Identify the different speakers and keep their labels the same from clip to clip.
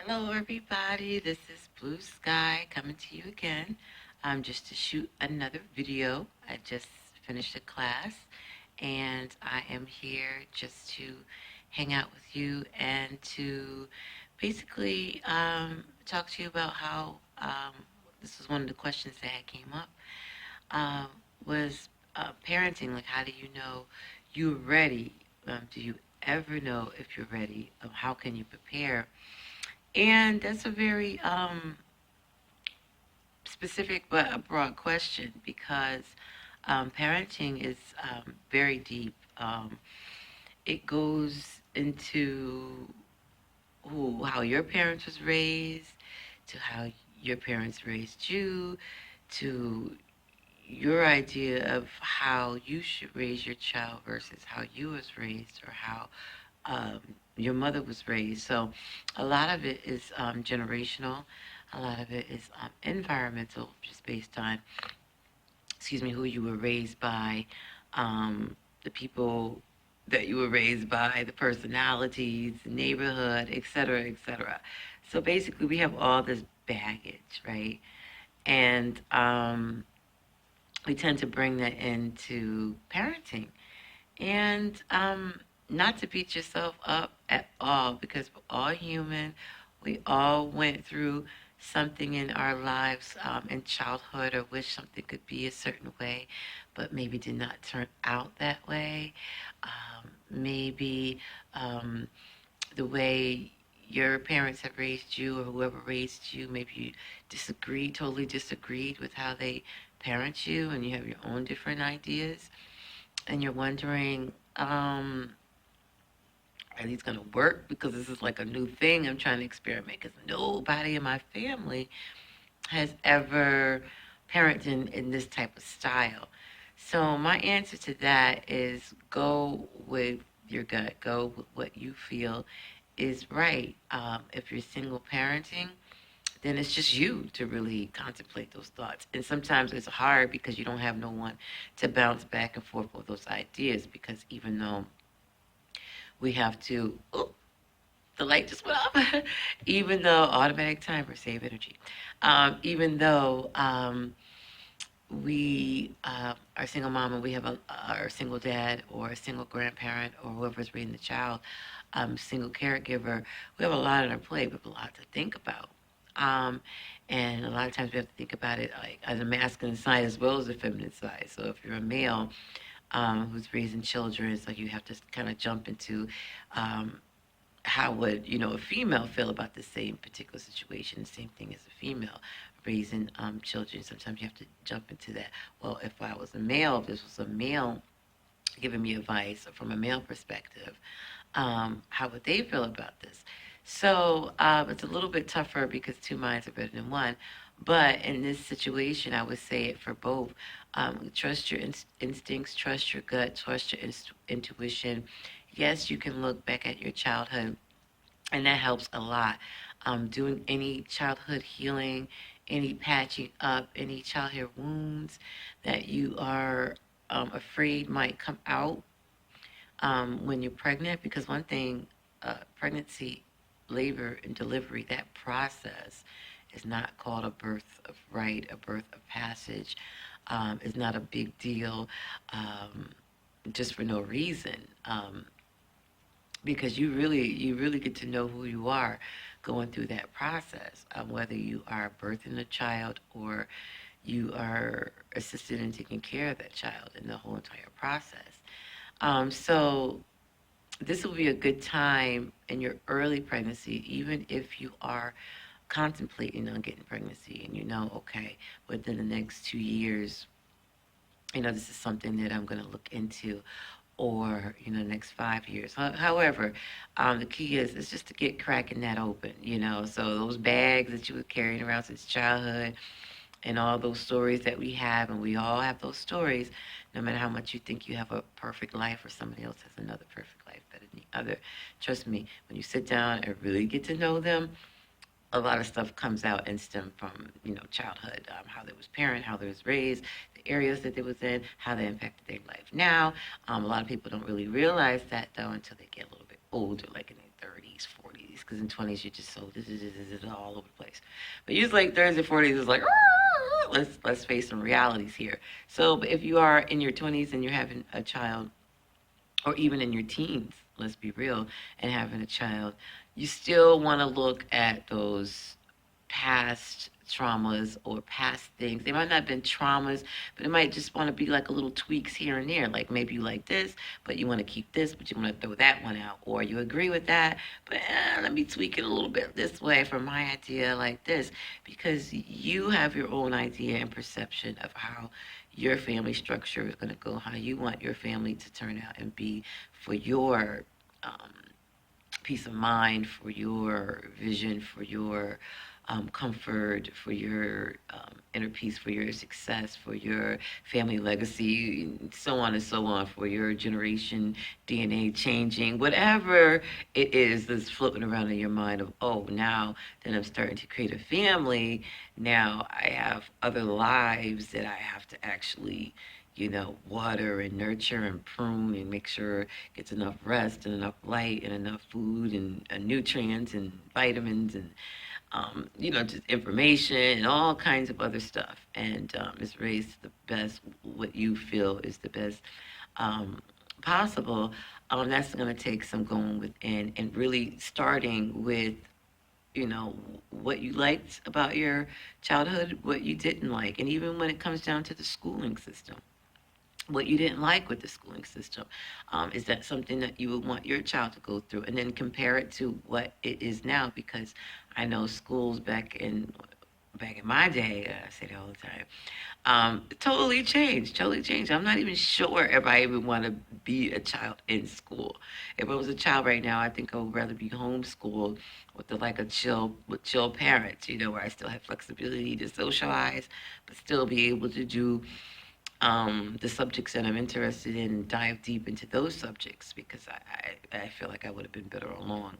Speaker 1: Hello, everybody. This is Blue Sky coming to you again, just to shoot another video. I just finished a class, and I am here just to hang out with you and to basically talk to you about how this was one of the questions that came up um, was parenting. Like, how do you know you're ready? Do you ever know if you're ready? How can you prepare? And that's a very specific but a broad question because parenting is very deep. It goes into how your parents was raised, to how your parents raised you, to your idea of how you should raise your child versus how you was raised or how um, your mother was raised. So a lot of it is generational. A lot of it is environmental, just based on, excuse me, who you were raised by, the people that you were raised by, the personalities, the neighborhood, et cetera, et cetera. So basically, we have all this baggage, right? And we tend to bring that into parenting. And not to beat yourself up at all, because we're all human. We all went through something in our lives in childhood or wish something could be a certain way, but maybe did not turn out that way. Maybe the way your parents have raised you or whoever raised you, maybe you disagreed, totally disagreed with how they parent you, and you have your own different ideas and you're wondering, are these going to work? Because this is like a new thing I'm trying to experiment because nobody in my family has ever parented in this type of style. So my answer to that is go with your gut. Go with what you feel is right. If you're single parenting, then it's just you to really contemplate those thoughts. And sometimes it's hard because you don't have no one to bounce back and forth with those ideas because even though we have to, oh, the light just went off, even though automatic timer, save energy, even though we are single mom and we have a single dad or a single grandparent or whoever's raising the child, single caregiver, we have a lot on our plate. We have a lot to think about. Um, and a lot of times we have to think about it like as a masculine side as well as a feminine side. So if you're a male who's raising children, it's like you have to kind of jump into um, how would a female feel about the same particular situation, the same thing as a female raising children. Sometimes you have to jump into that. Well, if I was a male, if this was a male giving me advice from a male perspective, how would they feel about this? So it's a little bit tougher because two minds are better than one. But in this situation, I would say it for both. Trust your instincts, trust your gut, trust your intuition. Yes, you can look back at your childhood, and that helps a lot. Doing any childhood healing, any patching up, any childhood wounds that you are afraid might come out when you're pregnant, because one thing, pregnancy, labor, and delivery, that process is not called a birth of right, a birth of passage. It's not a big deal just for no reason. Because you really get to know who you are going through that process, whether you are birthing a child or you are assisting in taking care of that child in the whole entire process. So this will be a good time in your early pregnancy, even if you are contemplating on getting pregnancy and okay, within the next 2 years, this is something that I'm going to look into, or the next 5 years. However, the key is just to get cracking that open. So those bags that you were carrying around since childhood, and all those stories that we have, and we all have those stories, no matter how much you think you have a perfect life or somebody else has another perfect life better than the other. Trust me, when you sit down and really get to know them, a lot of stuff comes out and stem from childhood, how they was parent, how they was raised, the areas that they was in, how they impacted their life now. A lot of people don't really realize that though until they get a little bit older, like in their 30s, 40s, because in 20s you're just so all over the place. But usually like 30s and 40s is like, let's face some realities here. So but if you are in your 20s and you're having a child, or even in your teens, let's be real, and having a child, you still want to look at those past traumas or past things. They might not have been traumas, but it might just want to be like a little tweaks here and there. Like maybe you like this, but you want to keep this, but you want to throw that one out. Or you agree with that, but let me tweak it a little bit this way for my idea like this. Because you have your own idea and perception of how your family structure is going to go, how you want your family to turn out and be for your peace of mind, for your vision, for your comfort, for your inner peace, for your success, for your family legacy, so on and so on, for your generation DNA changing, whatever it is that's floating around in your mind of, oh, now that I'm starting to create a family, now I have other lives that I have to actually water and nurture and prune and make sure it gets enough rest and enough light and enough food and nutrients and vitamins and just information and all kinds of other stuff. And it's raised the best, what you feel is the best possible. That's going to take some going within and really starting with, what you liked about your childhood, what you didn't like. And even when it comes down to the schooling system, what you didn't like with the schooling system. Is that something that you would want your child to go through? And then compare it to what it is now, because I know schools back in my day, I say that all the time, totally changed, totally changed. I'm not even sure if I even want to be a child in school. If I was a child right now, I think I would rather be homeschooled with chill parents, where I still have flexibility to socialize, but still be able to do the subjects that I'm interested in, dive deep into those subjects, because I feel like I would have been better along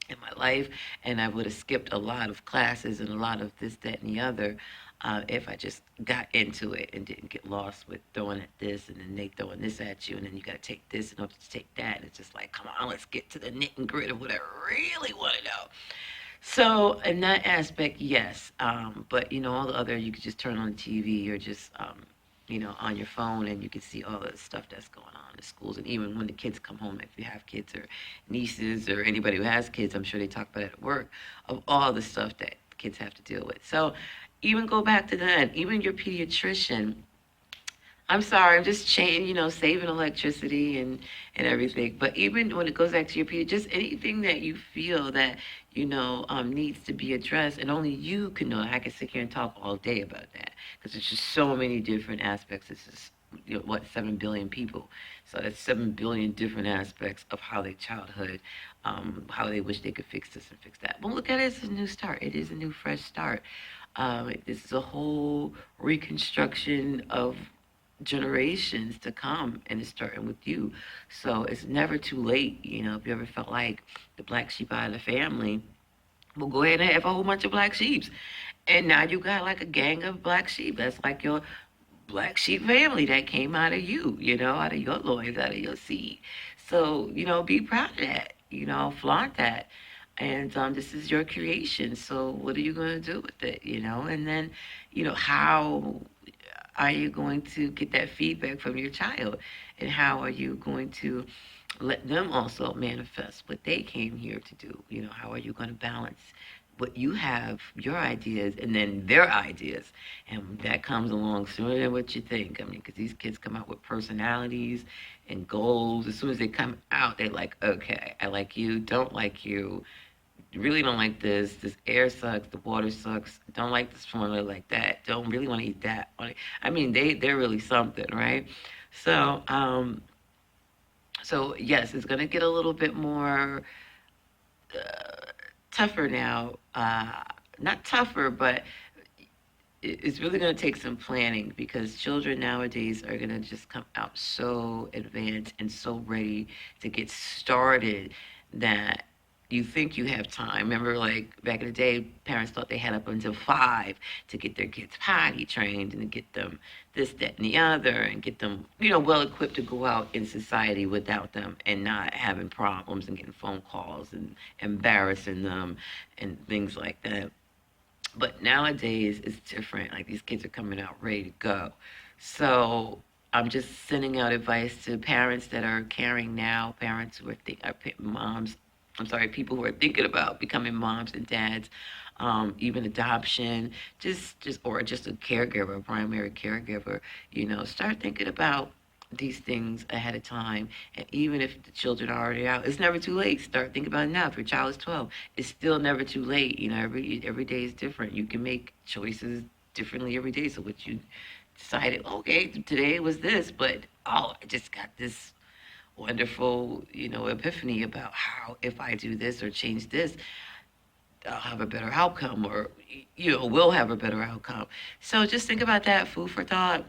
Speaker 1: in my life, and I would have skipped a lot of classes and a lot of this, that, and the other if I just got into it and didn't get lost with throwing at this and then they throwing this at you and then you got to take this in order to take that. And it's just like, come on, let's get to the nit and grit of what I really want to know. So in that aspect, yes. But all the other, you could just turn on the TV or just on your phone, and you can see all the stuff that's going on in schools. And even when the kids come home, if you have kids or nieces or anybody who has kids, I'm sure they talk about it at work, of all the stuff that kids have to deal with. So even go back to that. Even your pediatrician, I'm sorry, I'm just saving electricity and everything. But even when it goes back to your pediatrician, just anything that you feel that needs to be addressed, and only you can know. I can sit here and talk all day about that because there's just so many different aspects. It's just 7 billion people, so that's 7 billion different aspects of how their childhood, how they wish they could fix this and fix that. But look at it as a new start. It is a new, fresh start. This is a whole reconstruction of generations to come, and it's starting with you. So it's never too late. If you ever felt like the black sheep out of the family, well, go ahead and have a whole bunch of black sheeps. And now you got like a gang of black sheep. That's like your black sheep family that came out of you, out of your loins, out of your seed. So, be proud of that, flaunt that. And this is your creation. So what are you going to do with it, And then, how are you going to get that feedback from your child? And how are you going to let them also manifest what they came here to do? How are you going to balance what you have, your ideas, and then their ideas? And that comes along sooner than what you think. I mean, because these kids come out with personalities and goals. As soon as they come out, they're like, okay, I like you, don't like you, really don't like this. This air sucks. The water sucks. Don't like this formula like that. Don't really want to eat that. I mean, they're really something, right? So, so yes, it's gonna get a little bit more tougher now. Not tougher, but it's really gonna take some planning, because children nowadays are gonna just come out so advanced and so ready to get started that you think you have time. Remember, like back in the day, parents thought they had up until 5 to get their kids potty trained and to get them this, that, and the other, and get them, well equipped to go out in society without them and not having problems and getting phone calls and embarrassing them and things like that. But nowadays it's different. Like these kids are coming out ready to go. So I'm just sending out advice to parents that are caring now, parents who are moms. I'm sorry, people who are thinking about becoming moms and dads, even adoption, just or just a caregiver, a primary caregiver. Start thinking about these things ahead of time. And even if the children are already out, it's never too late. Start thinking about it now. If your child is 12, it's still never too late. Every day is different. You can make choices differently every day. So what you decided, okay, today was this, but oh, I just got this wonderful, epiphany about how if I do this or change this, I'll have a better outcome, or will have a better outcome. So just think about that. Food for thought.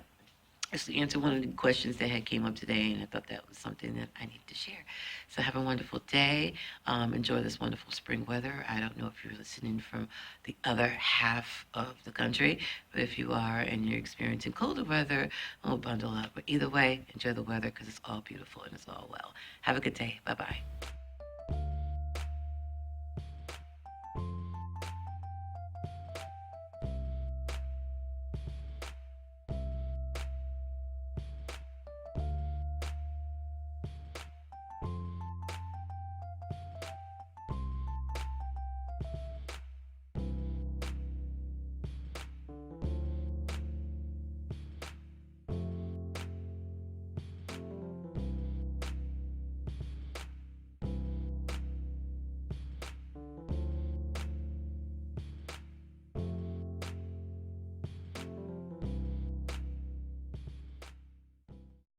Speaker 1: Just to answer one of the questions that had came up today, and I thought that was something that I need to share. So have a wonderful day. Enjoy this wonderful spring weather. I don't know if you're listening from the other half of the country, but if you are and you're experiencing colder weather, oh, bundle up. But either way, enjoy the weather because it's all beautiful and it's all well. Have a good day. Bye-bye.